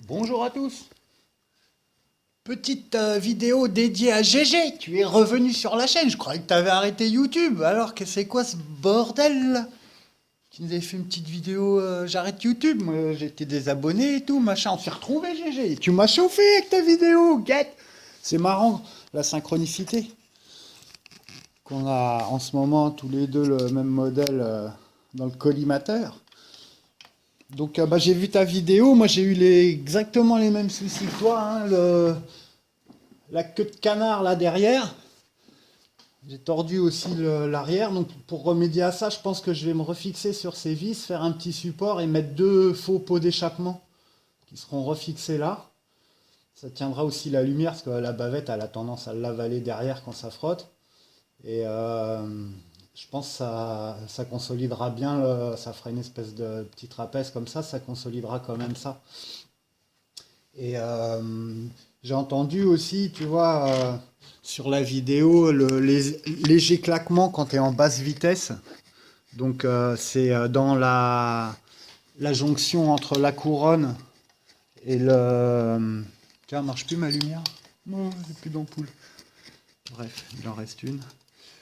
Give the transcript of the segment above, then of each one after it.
Bonjour à tous. Petite vidéo dédiée à GG. Tu es revenu sur la chaîne. Je croyais que tu avais arrêté YouTube. Alors que c'est quoi ce bordel là? Tu nous avais fait une petite vidéo, j'arrête YouTube. Moi, j'étais désabonné et tout, machin. On s'est retrouvé GG. Tu m'as chauffé avec ta vidéo, guette. C'est marrant, la synchronicité. Qu'on a en ce moment tous les deux le même modèle dans le collimateur. Donc bah, j'ai vu ta vidéo, moi j'ai eu exactement les mêmes soucis que toi, hein, la queue de canard là derrière. J'ai tordu aussi l'arrière, donc pour remédier à ça, je pense que je vais me refixer sur ces vis, faire un petit support et mettre deux faux pots d'échappement qui seront refixés là. Ça tiendra aussi la lumière, parce que la bavette elle a tendance à l'avaler derrière quand ça frotte. Et je pense que ça consolidera bien, ça fera une espèce de petit trapèze comme ça consolidera quand même ça. Et j'ai entendu aussi, tu vois, sur la vidéo, les légers claquements quand tu es en basse vitesse. Donc c'est dans la jonction entre la couronne et le... Tiens, marche plus ma lumière? Non, j'ai plus d'ampoule. Bref, il en reste une.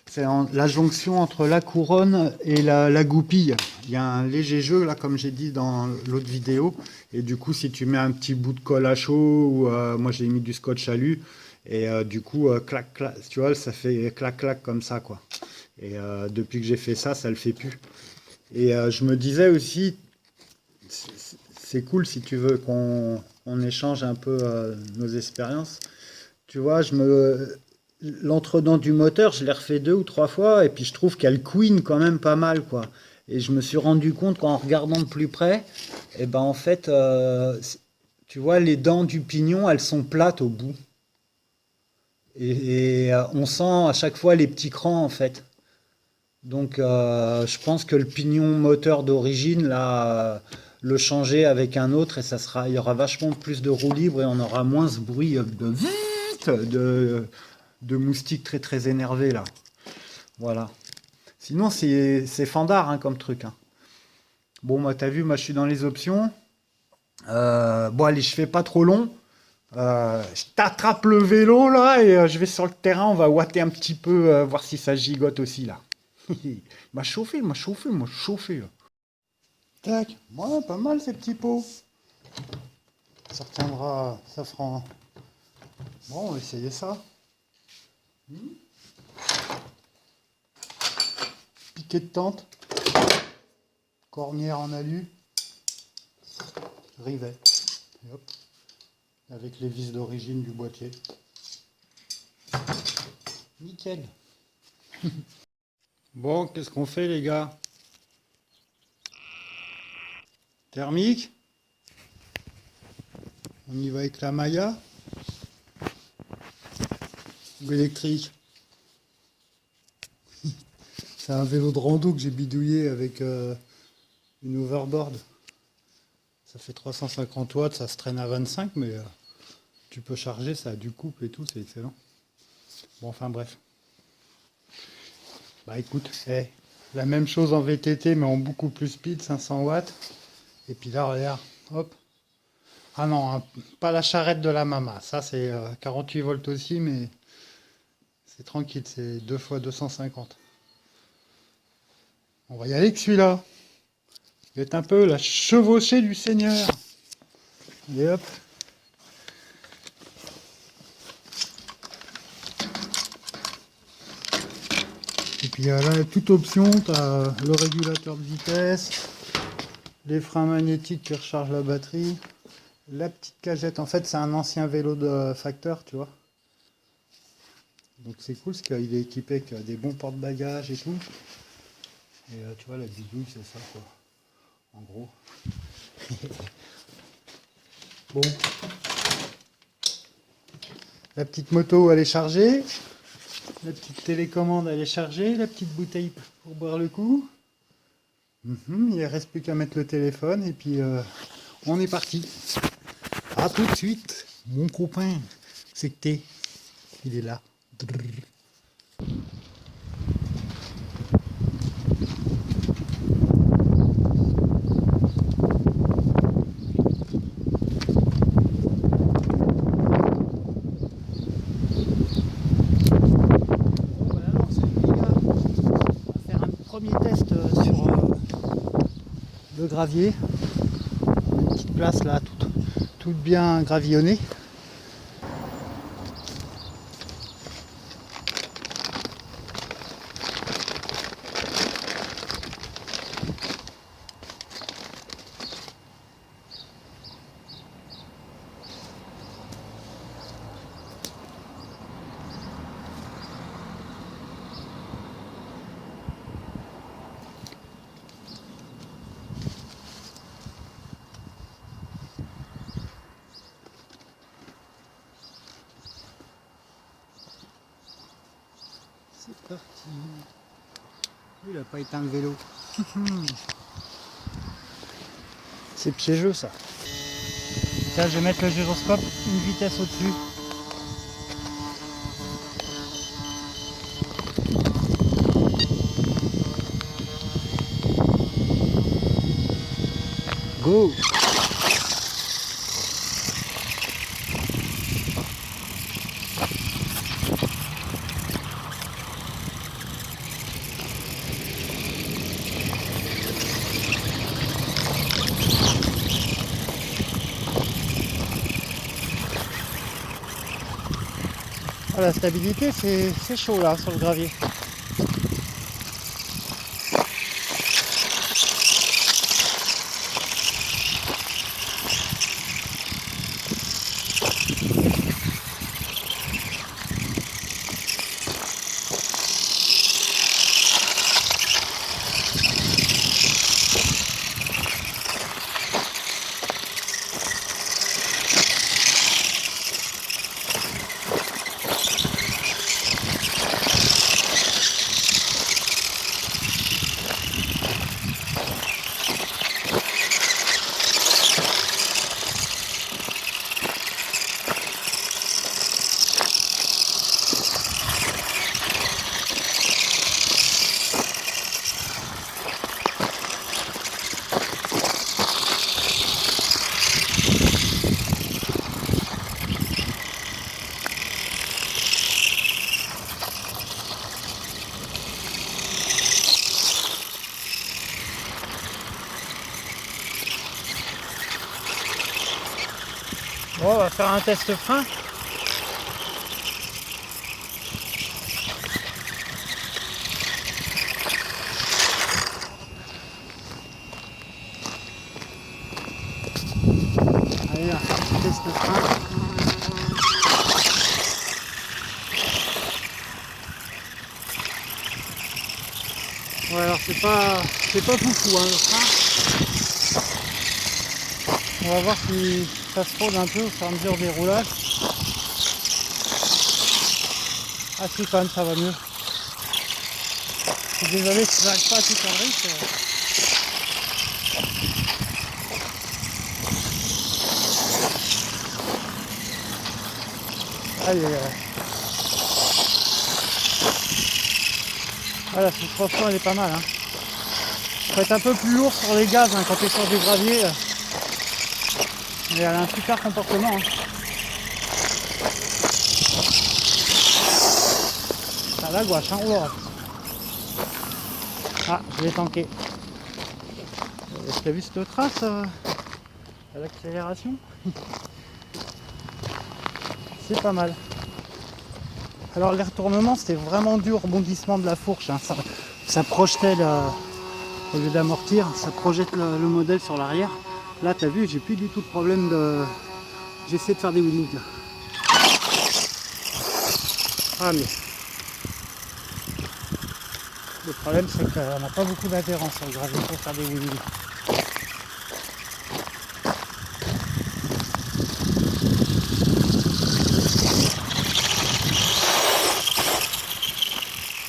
C'est la jonction entre la couronne et la goupille. Il y a un léger jeu, là, comme j'ai dit dans l'autre vidéo. Et du coup, si tu mets un petit bout de colle à chaud, ou moi j'ai mis du scotch alu, et du coup, clac, clac, tu vois, ça fait clac, clac comme ça, quoi. Et depuis que j'ai fait ça, ça le fait plus. Et je me disais aussi, c'est cool si tu veux qu'on échange un peu nos expériences. Tu vois, l'entredent du moteur, je l'ai refait 2 ou 3 fois, et puis je trouve qu'elle couine quand même pas mal, quoi. Et je me suis rendu compte qu'en regardant de plus près, et ben en fait, tu vois, les dents du pignon, elles sont plates au bout. Et on sent à chaque fois les petits crans, en fait. Donc je pense que le pignon moteur d'origine, là, le changer avec un autre, et il y aura vachement plus de roue libre, et on aura moins ce bruit de moustiques très très énervés là. Voilà. Sinon c'est fandard hein, comme truc. Hein. Bon moi t'as vu, moi je suis dans les options. Bon allez, je fais pas trop long. Je t'attrape le vélo là et je vais sur le terrain, on va ouatter un petit peu, voir si ça gigote aussi là. Il m'a chauffé, il m'a chauffé, il m'a chauffé. Là. Tac, ouais, pas mal ces petits pots. Ça retiendra, ça fera. Bon, on va essayer ça. Piquet de tente, cornière en alu, rivet, et hop, avec les vis d'origine du boîtier. Nickel. Bon, qu'est-ce qu'on fait les gars? Thermique? On y va avec la Maya? Ou électrique? C'est un vélo de rando que j'ai bidouillé avec une overboard. Ça fait 350 watts, ça se traîne à 25, mais tu peux charger, ça a du couple et tout, c'est excellent. Bon, enfin bref. Bah écoute, la même chose en VTT, mais en beaucoup plus speed, 500 watts. Et puis là, regarde, hop. Ah non, hein, pas la charrette de la Mama. Ça, c'est 48 volts aussi, mais c'est tranquille, c'est 2 fois 250. On va y aller avec celui-là. Il va être un peu la chevauchée du Seigneur. Et hop. Et puis là, toute option, tu as le régulateur de vitesse, les freins magnétiques qui rechargent la batterie, la petite cagette. En fait, c'est un ancien vélo de facteur, tu vois. Donc c'est cool, parce qu'il est équipé avec des bons porte-bagages et tout. Et tu vois, la bidouille, c'est ça, quoi. En gros. Bon. La petite moto, elle est chargée. La petite télécommande, elle est chargée. La petite bouteille pour boire le coup. Il ne reste plus qu'à mettre le téléphone. Et puis, on est parti. A tout de suite, mon copain. C'est que t'es. Il est là. test sur le gravier. Une petite place là, toute bien gravillonnée. C'est parti. Il n'a pas éteint le vélo. C'est piégeux ça. Tiens, je vais mettre le gyroscope une vitesse au-dessus. Go! Ah, la stabilité, c'est chaud là sur le gravier. Bon, on va faire un test frein. Allez, on va faire un test frein. Ouais, alors c'est pas foufou hein, le frein. On va voir si ça se frôle un peu au fur et à mesure des roulages. Ah si, quand même ça va mieux. Je suis désolé si j'arrive pas à tout cadrer. Aïe aïe aïe. Voilà, la suspension elle est pas mal. Hein. Faut être un peu plus lourd sur les gaz hein, quand tu es sur du gravier. Mais elle a un super comportement. Hein. Ça la gouache, hein. Oh là. Ah, je l'ai tanké. Est-ce que tu as vu cette trace à l'accélération? C'est pas mal. Alors les retournements c'était vraiment dur, rebondissement de la fourche. Hein. Ça projetait, au lieu d'amortir, ça projette le modèle sur l'arrière. Là t'as vu, j'ai plus du tout de problème de... J'essaie de faire des wheelings là. Ah mais... Le problème c'est qu'on n'a pas beaucoup d'adhérence sur le gravier pour faire des wheelings.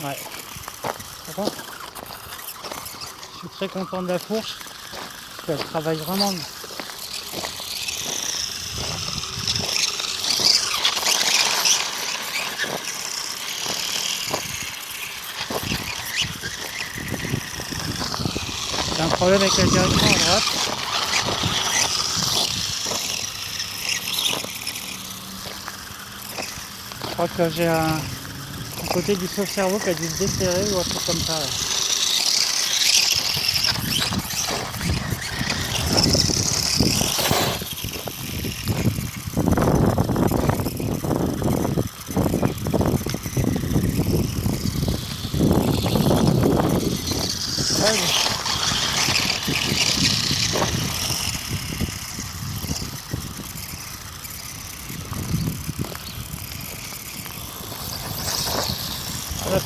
Ouais. Par contre, je suis très content de la fourche. Parce qu'elle travaille vraiment. J'ai un problème avec la direction à droite. Je crois que j'ai un côté du sauf cerveau qui a dû se desserrer ou un truc comme ça. Ouais.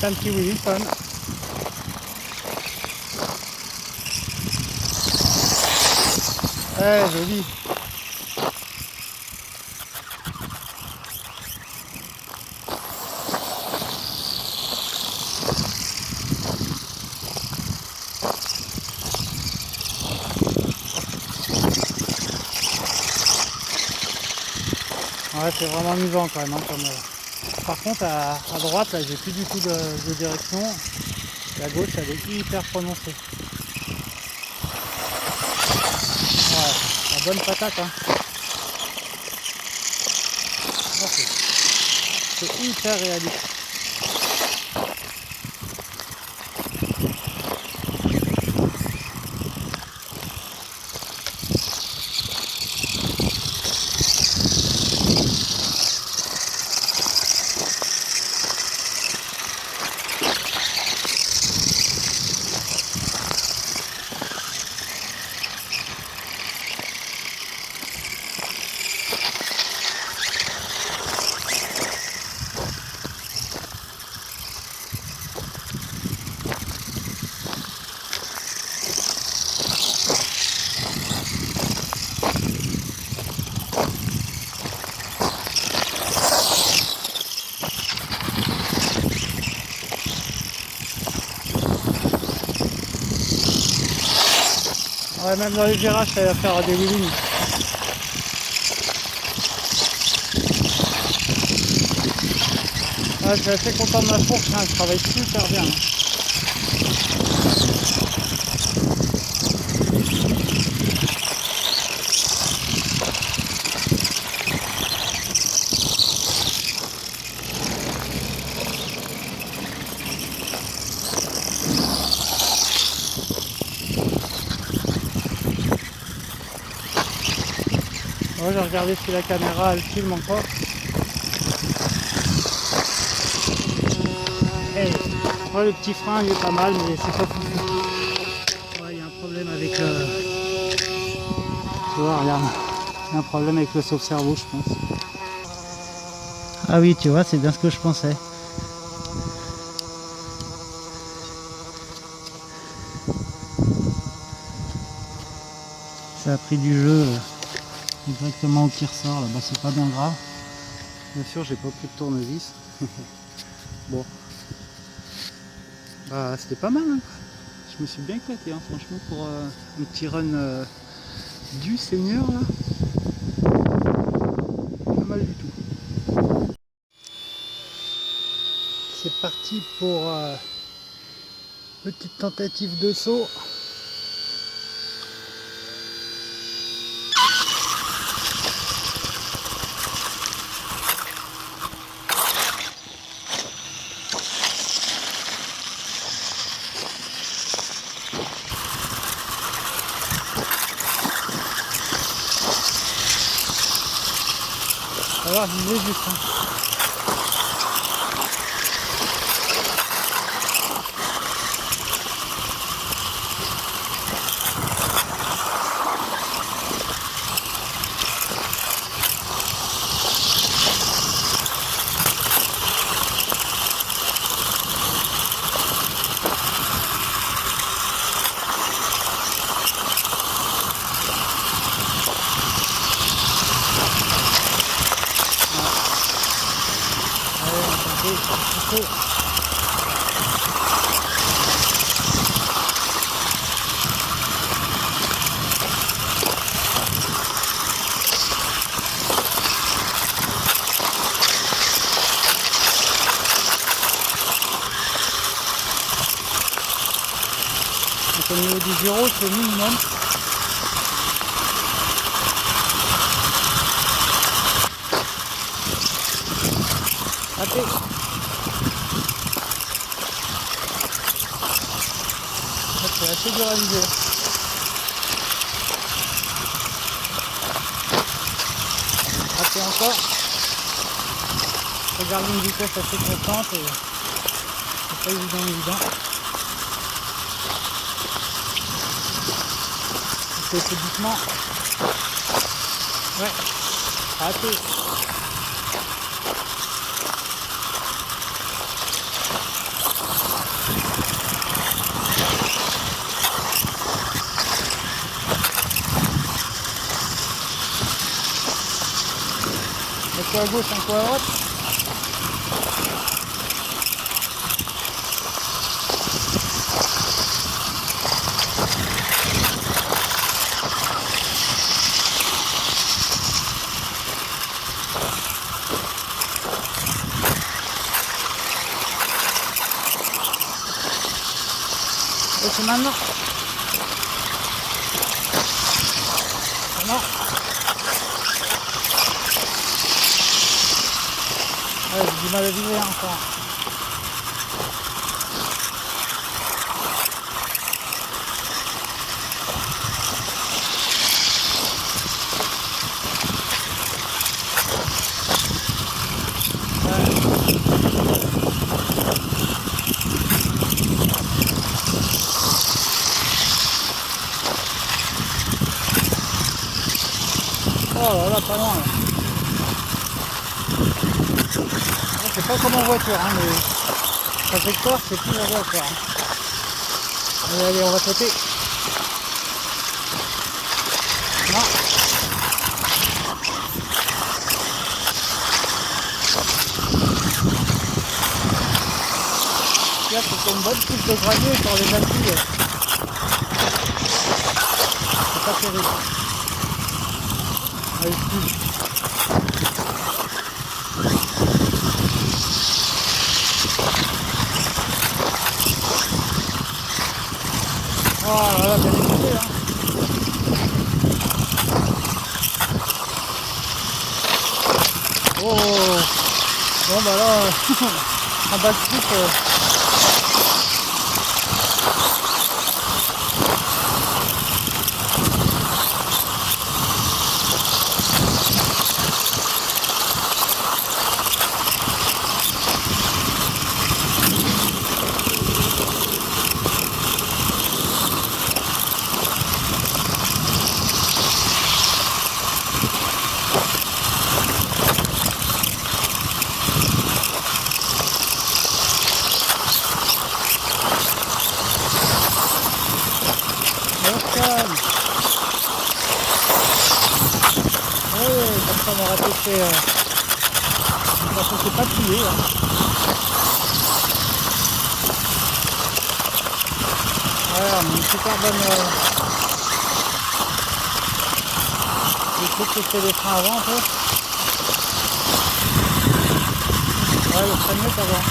un petit wheelie quand même. Ouais, joli. Ouais, c'est vraiment amusant quand même. Hein, Par contre, à droite, là, j'ai plus du tout de direction. La gauche, elle est hyper prononcée. Ouais, la bonne patate. Hein. Ah, c'est hyper réaliste. Ouais, même dans les virages, ça va faire des wheelies. Ouais, je suis assez content de ma fourche, hein, elle travaille super bien. Hein. Ouais, j'ai regardé si la caméra elle filme encore. Hey. Ouais, le petit frein il est pas mal, mais c'est pas fou. Ouais, il y a un problème avec le... Tu vois, regarde. Il y a un problème avec le sauve-cerveau, je pense. Ah oui, tu vois, c'est bien ce que je pensais. Ça a pris du jeu exactement au qui ressort, là-bas c'est pas bien grave. Bien sûr, j'ai pas pris de tournevis. Bon. Bah, c'était pas mal, hein. Je me suis bien éclaté, hein, franchement, pour un petit run du Seigneur, là. Pas mal du tout. C'est parti pour petite tentative de saut. Alors, je disais juste. Hein. Donc au niveau du gyro, c'est le minimum. Raté. C'est assez dur à viser. Raté encore. Faut garder une vitesse assez constante et c'est pas évident. C'est tout doucement. Ouais. Raté. coup à gauche, un coup à droite. Et c'est maintenant. Non. Ouais, j'ai du mal à viser encore. Oh là là, pas loin là. C'est pas comme en voiture, hein, mais ça fait peur, c'est plus la voiture. Hein. Allez, allez, on va sauter. Non. Là, c'est une bonne couche de gravier sur les appuis. C'est pas terrible. Allez, oh là là, bien écouté, hein. Oh. Bon bah là, en bas de coupe, calme. Oui, comme ça on aura testé. Parce que c'est pas plié. Hein. Voilà, une super bonne. J'ai cru que c'était les freins avant un peu. Ouais, le frein mieux avant.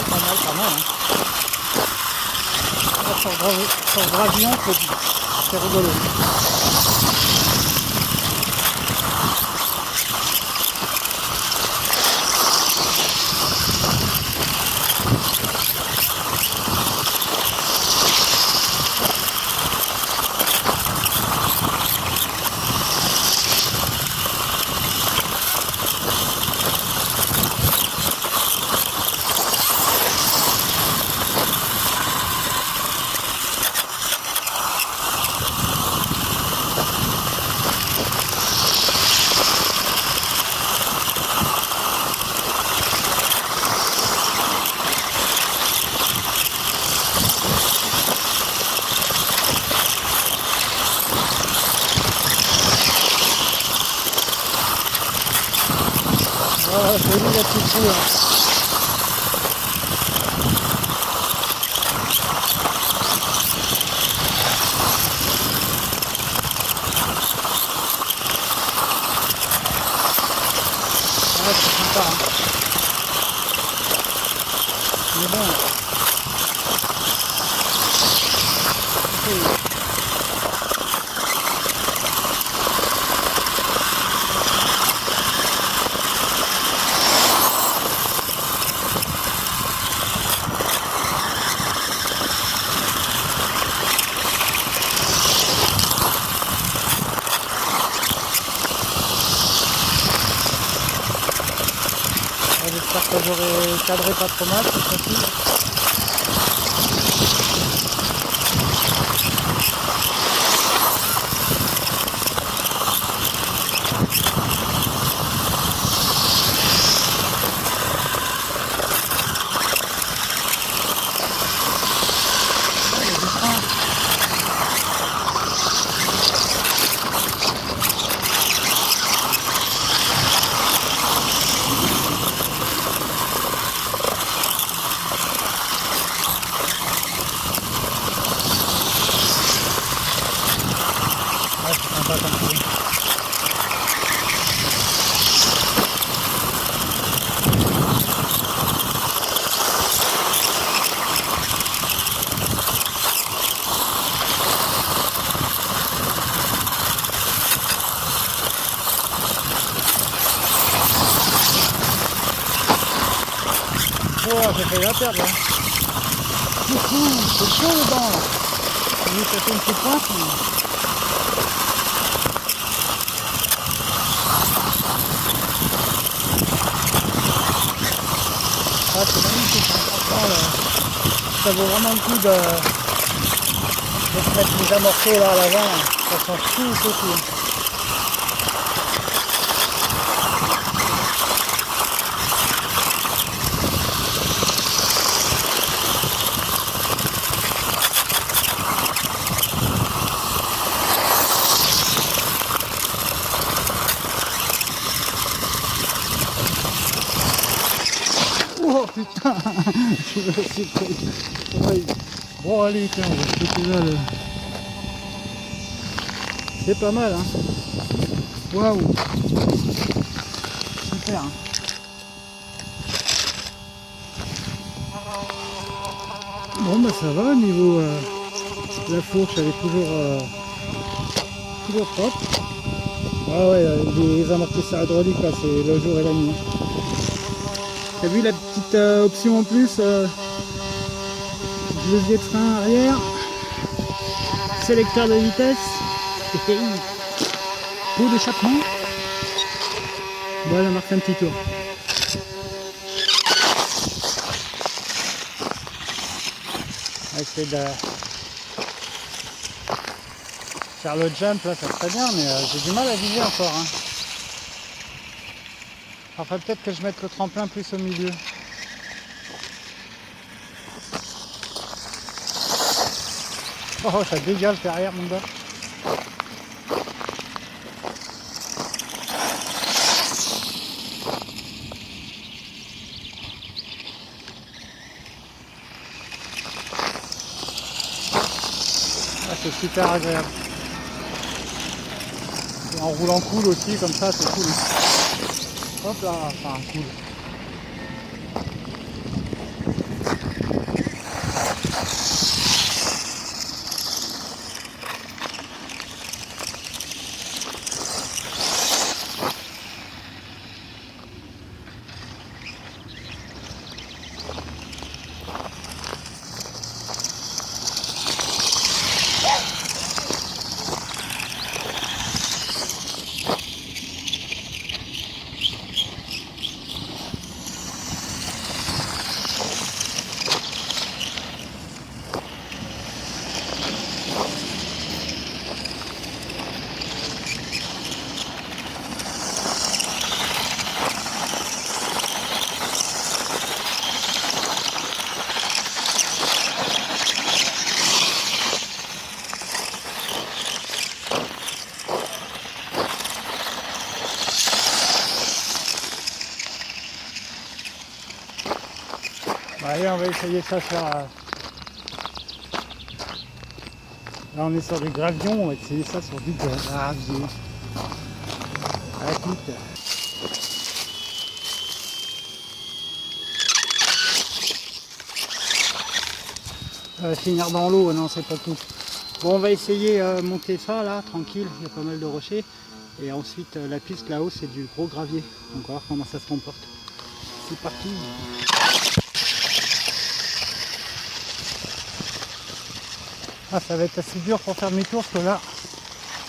Pas mal, hein. Là, sur le gravillon, c'est rigolo. Voilà, c'est lui la petite fille. Ouais, c'est sympa. Hein. Mais bon. Okay. J'espère que j'aurai cadré pas trop mal cette fois-ci. Sympa comme ça. Oh, j'ai fait la perdre là. C'est chaud dedans là. J'ai vu que ça fait une petite pointe. Ah, c'est magnifique, hein. Franchement, ça vaut vraiment le coup de se mettre les amorceaux là à l'avant. Ça change tout. Oh putain, je me suis pris. Ouais. Bon allez, tiens, on va se péter là. C'est pas mal, hein. Waouh. Super, hein. Bon bah ça va au niveau la fourche, elle est toujours propre. Ah ouais, les amortisseurs hydrauliques là, c'est le jour et la nuit. T'as vu la petite option en plus, levier de frein arrière, sélecteur de vitesse, et pot d'échappement. Voilà, on marque un petit tour. On va essayer de faire le jump là, ça serait bien, mais j'ai du mal à viser encore. Hein. Enfin, peut-être que je mette le tremplin plus au milieu. Oh, ça dégage derrière mon gars. Ah, c'est super agréable. Et en roulant cool aussi, comme ça, c'est cool. Hop là, enfin cool. Allez, on va essayer ça sur... Là, on est sur du gravion, on va essayer ça sur du gravier. Ah, écoute. Ça va finir dans l'eau, non, c'est pas tout. Bon, on va essayer monter ça, là, tranquille, il y a pas mal de rochers. Et ensuite, la piste là-haut, c'est du gros gravier. Donc, on va voir comment ça se comporte. C'est parti. Ah, ça va être assez dur pour faire demi-tour parce que là,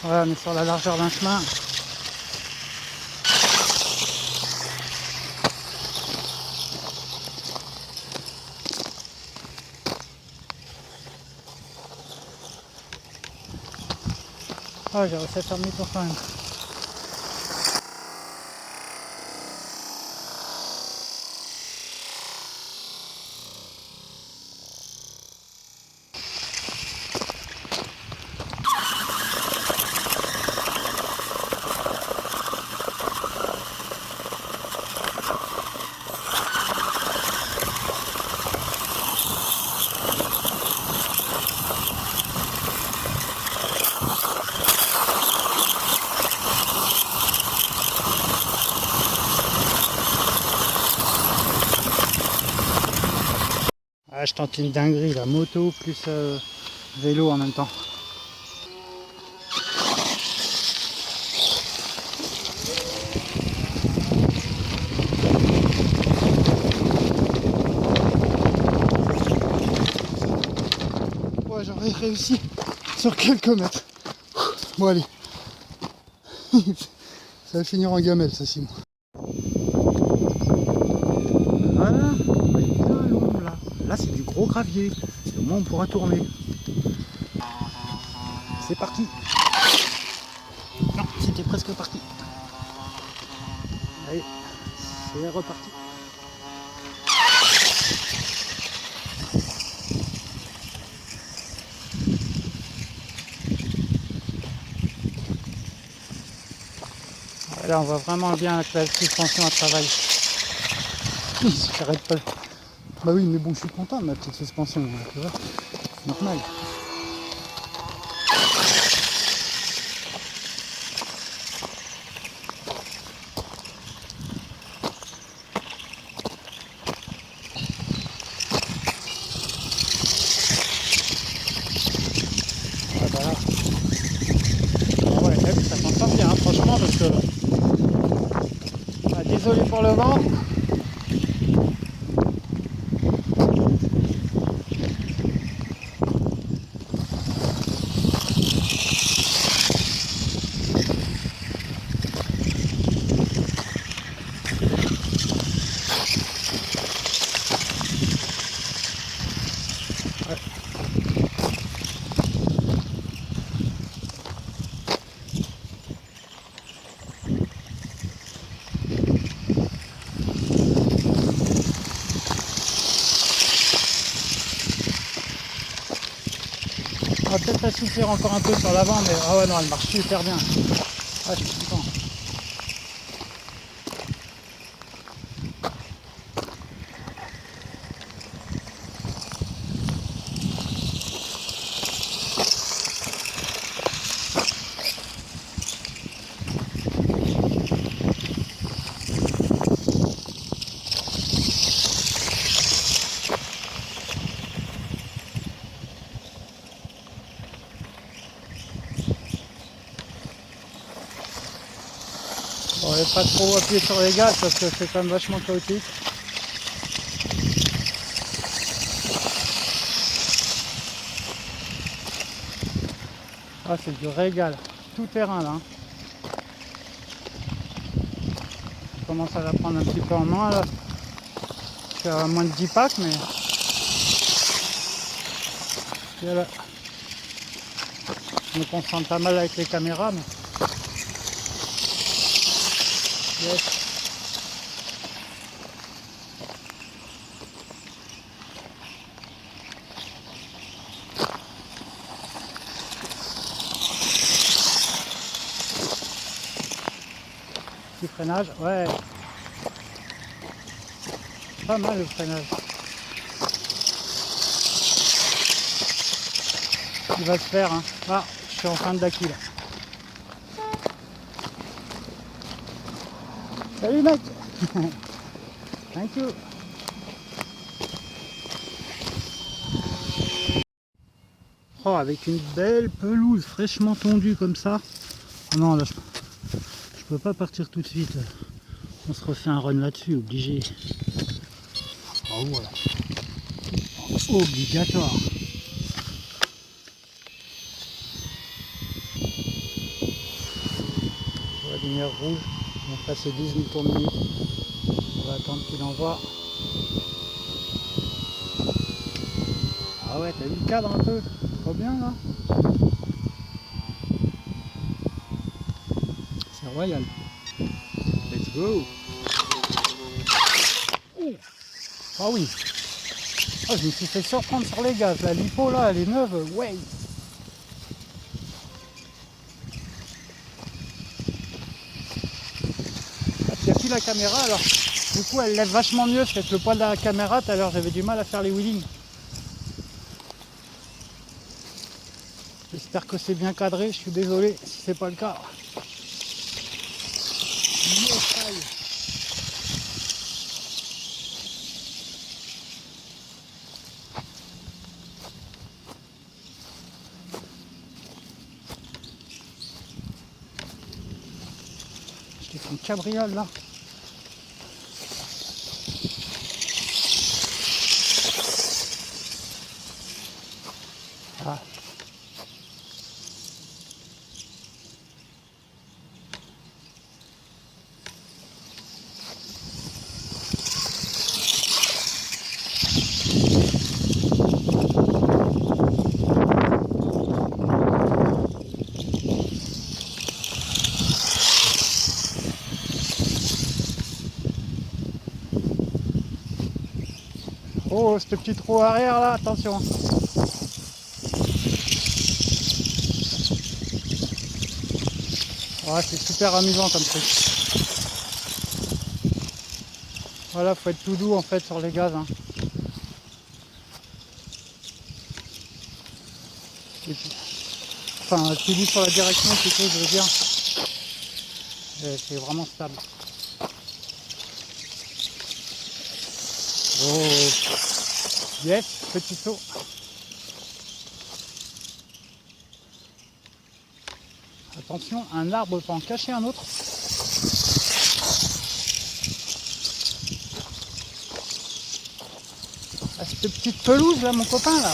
voilà, on est sur la largeur d'un chemin. Ah, j'ai réussi à faire demi-tour quand même. Ah, je tente une dinguerie, la moto plus vélo en même temps. Ouais, j'aurais réussi sur quelques mètres. Bon, allez. Ça va finir en gamelle, ça, Simon. Voilà, on est bien long là. Là, c'est du gros gravier. Et au moins, on pourra tourner. C'est parti. Non, c'était presque parti. Allez, c'est reparti. Là, on voit vraiment bien que la suspension à travail. J'arrête pas. Bah oui, mais bon, je suis content de ma petite suspension, tu vois. Normal. Ah, bah là. Ah ouais, là, ça s'en sort bien, hein, franchement, parce que. Ah, désolé pour le vent. On va peut-être assouplir encore un peu sur l'avant, mais ah ouais, non, elle marche super bien. Ah, je suis content. Bon, je vais pas trop appuyer sur les gaz parce que c'est quand même vachement chaotique. Ah, c'est du régal. Tout terrain là. Je commence à la prendre un petit peu en main là. Je suis à moins de 10 packs, mais. Et là, je me concentre pas mal avec les caméras, mais. Yes. Petit freinage, ouais. Pas mal le freinage. Il va se faire, hein. Ah, je suis en fin de d'acquis là. Salut mec. Thank you. Oh, avec une belle pelouse fraîchement tondue comme ça. Oh non, là je peux pas partir tout de suite. On se refait un run là-dessus, obligé. Oh voilà. Obligatoire. La lumière rouge, on va passer 18 tours minutes. On va attendre qu'il envoie. Ah ouais, t'as vu le cadre un peu? Trop bien là. C'est royal. Let's go. Oh. Ah oui. Oh, je me suis fait surprendre sur les gaz. La lipo là, elle est neuve. Ouais. Il n'y a plus la caméra alors. Du coup, elle lève vachement mieux. C'est avec le poids de la caméra. Tout à l'heure, j'avais du mal à faire les wheelings. J'espère que c'est bien cadré. Je suis désolé si c'est pas le cas. Avec une cabriole là. Ah. Oh, ce petit trou arrière là, attention. Ouais, c'est super amusant comme truc. Voilà, faut être tout doux en fait sur les gaz. Hein. Et puis, enfin, tout doux sur la direction plutôt, je veux dire. C'est vraiment stable. Oh, yes, petit saut. Attention, un arbre peut en cacher un autre. Ah, cette petite pelouse là, mon copain là.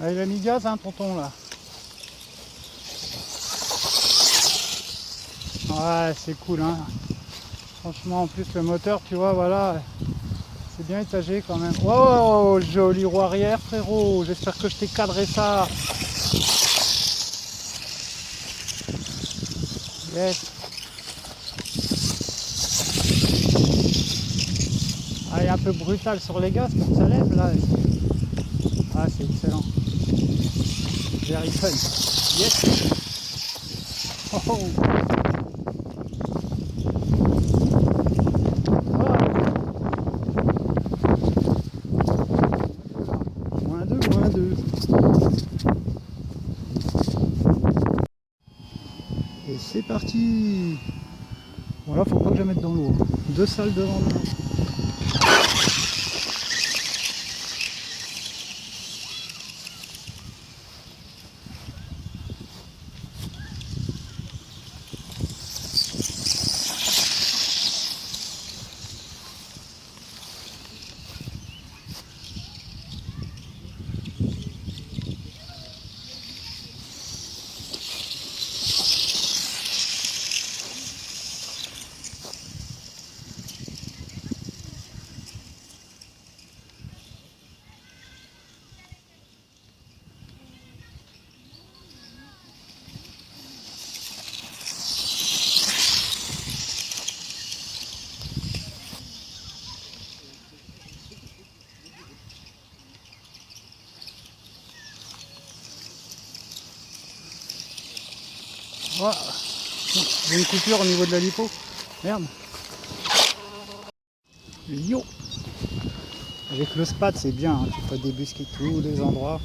Ah, il a mis gaz, hein, tonton là. Ouais, c'est cool, hein. Franchement, en plus le moteur, tu vois, voilà, c'est bien étagé quand même. Oh, joli roue arrière, frérot. J'espère que je t'ai cadré ça. Yes. Ah, il est un peu brutal sur les gaz pour que ça lève là. Ah, c'est excellent. Very fun. Yes. Oh, oh. Moins deux, moins deux. Et c'est parti. Voilà, faut pas que je la mette dans l'eau. Deux salles devant moi. Voilà. J'ai une coupure au niveau de la lipo. Merde. Yo. Avec le spad c'est bien, hein. Tu peux débusquer tous les endroits.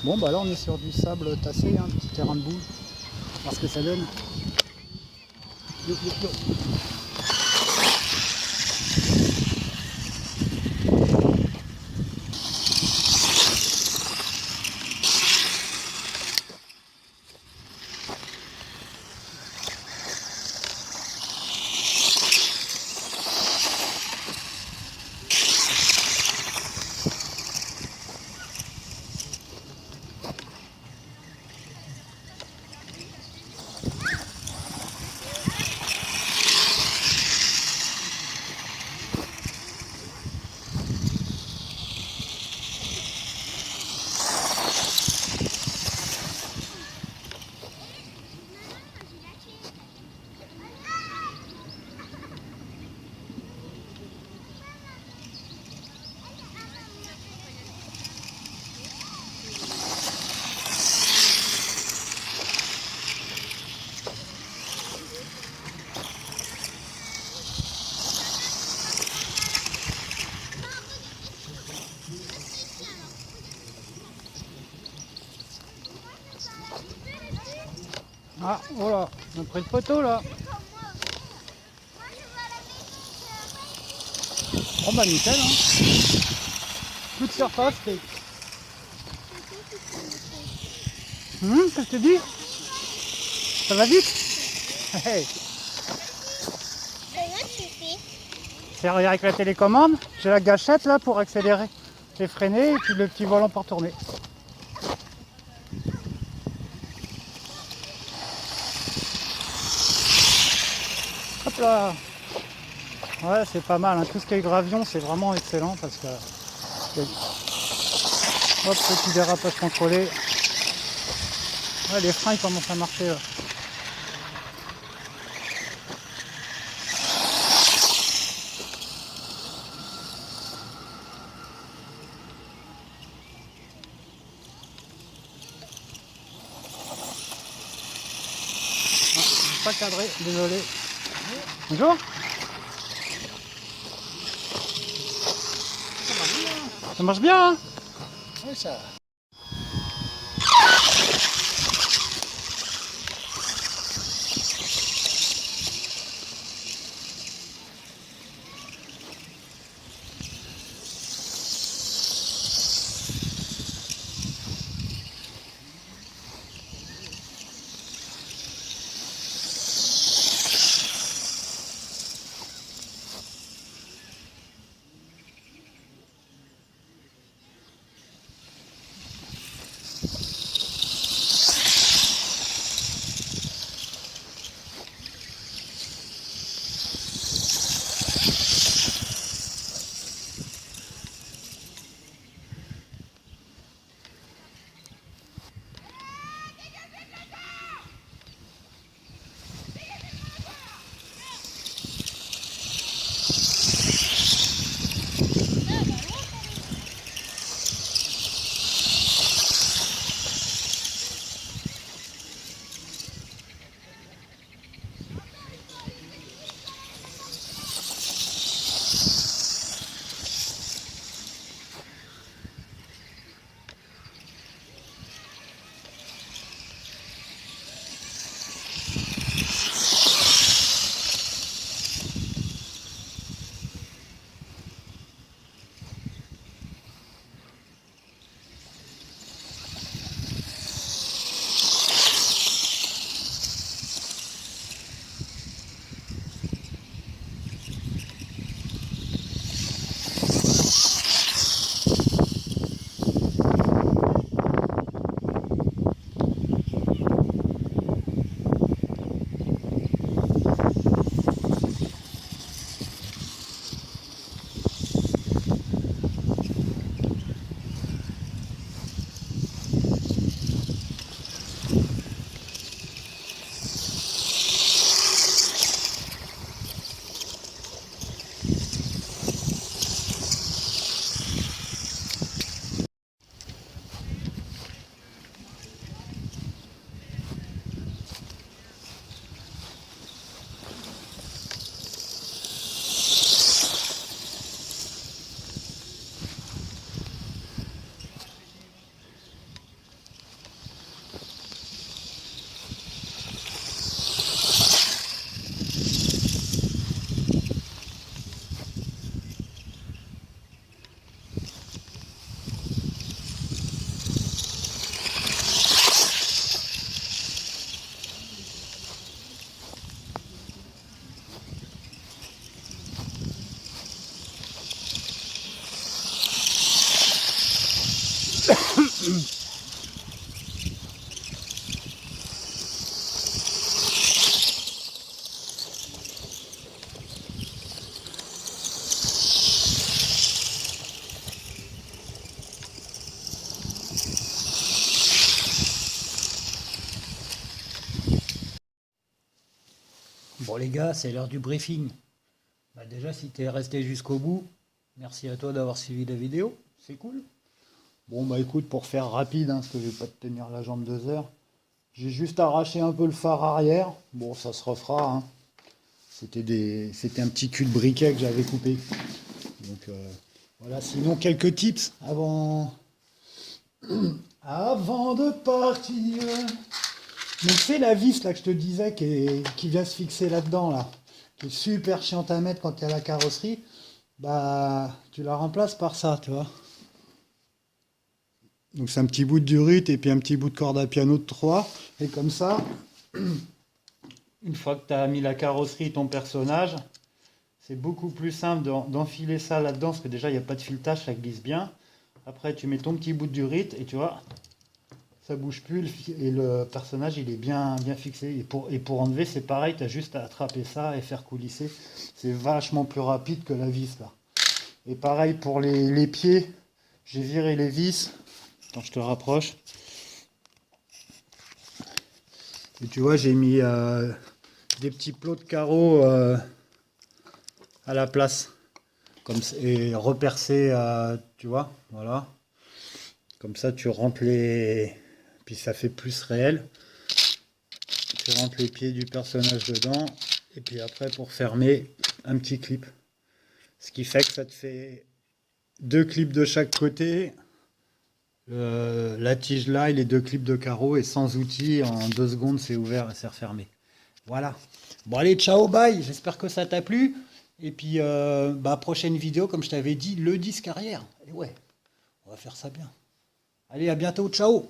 Bon bah là on est sur du sable tassé, un petit terrain de boue. Voir ce que ça donne. Yo, yo, yo. Ah, oh là, on a pris le poteau là. Oh bah nickel, hein. Toute surface, c'est... Qu'est-ce que tu dis? Ça va vite? Hey. C'est avec la télécommande. J'ai la gâchette là pour accélérer et freiner, et puis le petit volant pour tourner. Hop là. Ouais, c'est pas mal, hein. Tout ce qui est gravion, c'est vraiment excellent parce que... Hop, petit dérapage contrôlé. Ouais, les freins ils commencent à marcher là. Pas cadré, désolé. Bonjour. Ça marche bien, hein? Oui, ça. Bon les gars, c'est l'heure du briefing. Bah déjà, si t'es resté jusqu'au bout, merci à toi d'avoir suivi la vidéo, c'est cool. Bon bah écoute, pour faire rapide, hein, parce que je vais pas te tenir la jambe 2 heures, j'ai juste arraché un peu le phare arrière. Bon, ça se refera, hein. C'était un petit cul de briquet que j'avais coupé. Donc voilà, sinon quelques tips avant de partir. Donc c'est la vis là que je te disais qui vient se fixer là-dedans là, qui est super chiante à mettre quand il y a la carrosserie. Bah tu la remplaces par ça, tu vois. Donc c'est un petit bout de durite et puis un petit bout de corde à piano de 3. Et comme ça, une fois que tu as mis la carrosserie et ton personnage, c'est beaucoup plus simple d'enfiler ça là-dedans, parce que déjà il n'y a pas de filetage, ça glisse bien. Après tu mets ton petit bout de durite et tu vois, ça bouge plus et le personnage il est bien fixé. Et pour enlever c'est pareil, tu as juste à attraper ça et faire coulisser. C'est vachement plus rapide que la vis là. Et pareil pour les pieds, j'ai viré les vis. Attends, je te rapproche. Et tu vois, j'ai mis des petits plots de carreaux à la place. Et repercé, tu vois, voilà. Comme ça, tu rentres les... Puis ça fait plus réel. Tu rentres les pieds du personnage dedans. Et puis après, pour fermer, un petit clip. Ce qui fait que ça te fait 2 clips de chaque côté. La tige là et les 2 clips de carreaux. Et sans outils, en 2 secondes, c'est ouvert et c'est refermé. Voilà. Bon allez, ciao, bye. J'espère que ça t'a plu. Et puis, prochaine vidéo, comme je t'avais dit, le disque arrière. Et ouais, on va faire ça bien. Allez, à bientôt, ciao.